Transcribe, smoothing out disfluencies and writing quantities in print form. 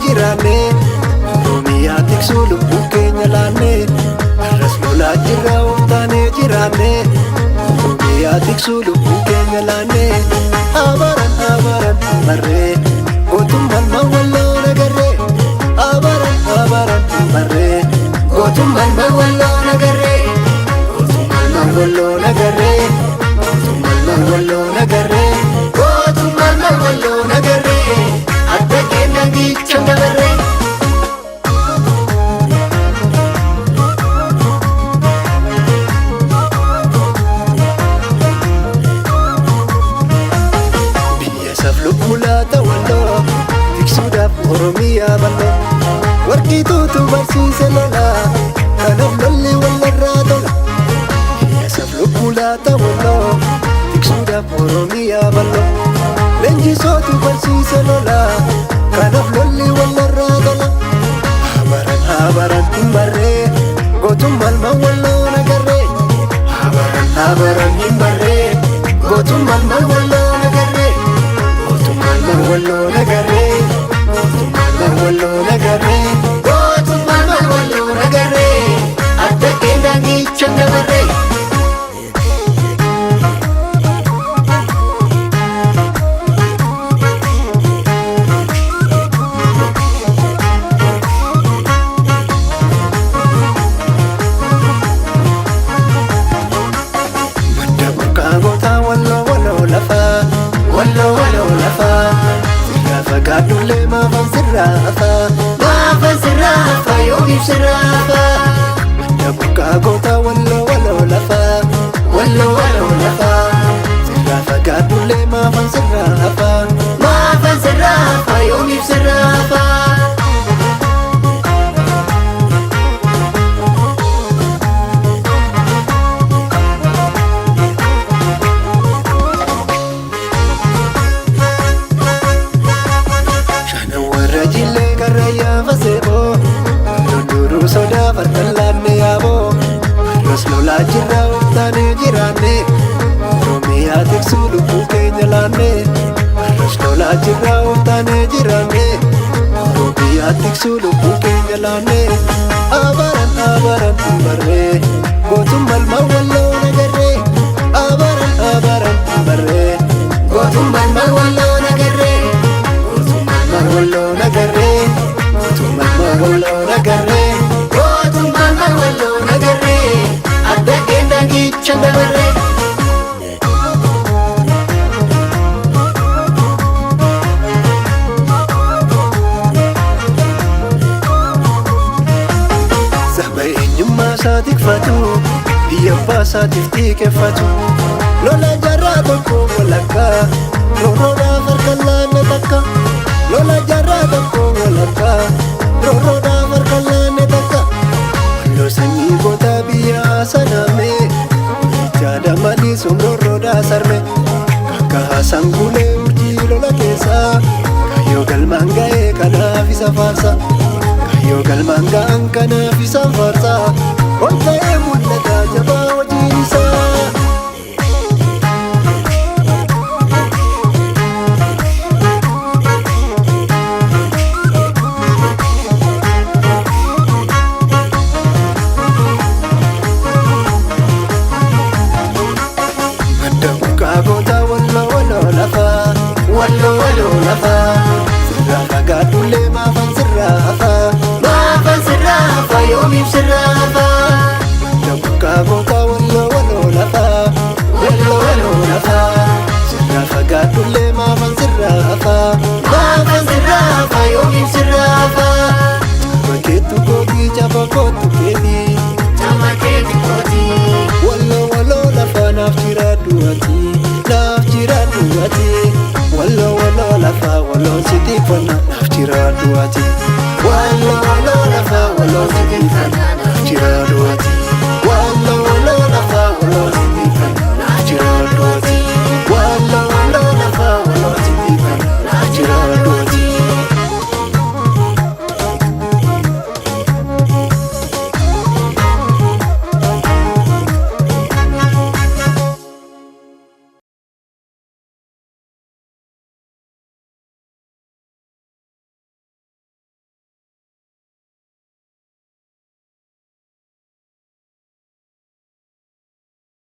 jiraanne Oromiyaa tiksuu lubbuu keenya laanne Arras lolaa jirra oftaanee jiraanne Oromiyaa tiksuu lubbuu keenya laanne Abaran barree gootummaan mawwalloo nagarree Abaran barree gootummaan mawwalloo nagarree Gootummaan mawwalloo nagarree Gootummaan mawwalloo nagarree Gootummaan mawwalloo nagarree Adda keenya gicha nagarree Lubbulaata walloo tiksuudhaaf Oromiyaa bal'oo warqituutu barsiise lolaa kanaaf lolli walirraa tola Biyyasaaf lubbulaata walloo tiksuudhaaf Oromiyaa bal'oo leenjisootu barsiise lolaa kanaaf lolli walirraa tola Abaran hin barree gootummaan mawwalloo nagarree Abaran hin barree gootummaan mawwalloo nagarree Mawwalloo nagarree Mawwalloo nagarree Gootummaan mawwalloo nagarree Adda keenya gicha nagarree Madda burqaa gootaa walloo lafaa Walloo lafaa Sirraa fagaadullee maafan sirraa hafaa yookiif sirraa hafaa Madda burqaa gootaa walloo lafaa Walloo lafaa Sirraa fagaadullee maafan sirraa hafaa yookiif sirraa hafaa Rajillee karrayaa faseeboo Londuruu sodaa fartallaanne yaaboo Arras lolaa jirra oftaanee jiraanne Oromiyaa tiksuu lubbuu keenya laanne Arras lolaa jirra oftaanee jiraanne Oromiyaa tiksuu lubbuu keenya laanne Abaran barree gootummaan mawwalloo nagarree Abaran barree gootummaan mawwalloo nagarree Mawwalloo nagarree Gootummaan mawwalloo nagarree Gootummaan mawwalloo nagarree Adda keenya gicha nagarree Saba eenyummaa isaa tikfatu biyya abbaa isaatiif xiiqeffatu Lola jarraa tokko walakkaa roorroodhaaf harkaan laanne takka Lola jarraa tokko walakkaa roorroodhaaf harkaan laanne takka Walloo sanyii gootaa biyyaa sanaamee jaada malii sun roorroodhaa sarme Akka Hasan Guulee urjii lola keessaa Kayyoo galmaan ga'ee kanaaf isa faarsa Kayyoo galmaan ga'an kanaaf isa faarsa Ol ta'ee mul'ata jabaa hojiin isaa Walloo lafaa Sirraa fagaadullee maafan sirraa hafaa yoomiif sirraa hafaa Madda burqaa gootaa walloo lafaa Walloo lafaa Sirraa fagaadullee maafan sirraa hafaa yoomiif sirraa hafaa Chama keetu gootii chama kootu keetii Chama keetu gootii Walloo lafaa naaf jiraadhu ati Walloo lafaa walloo sitti fana naaf jiraadhu ati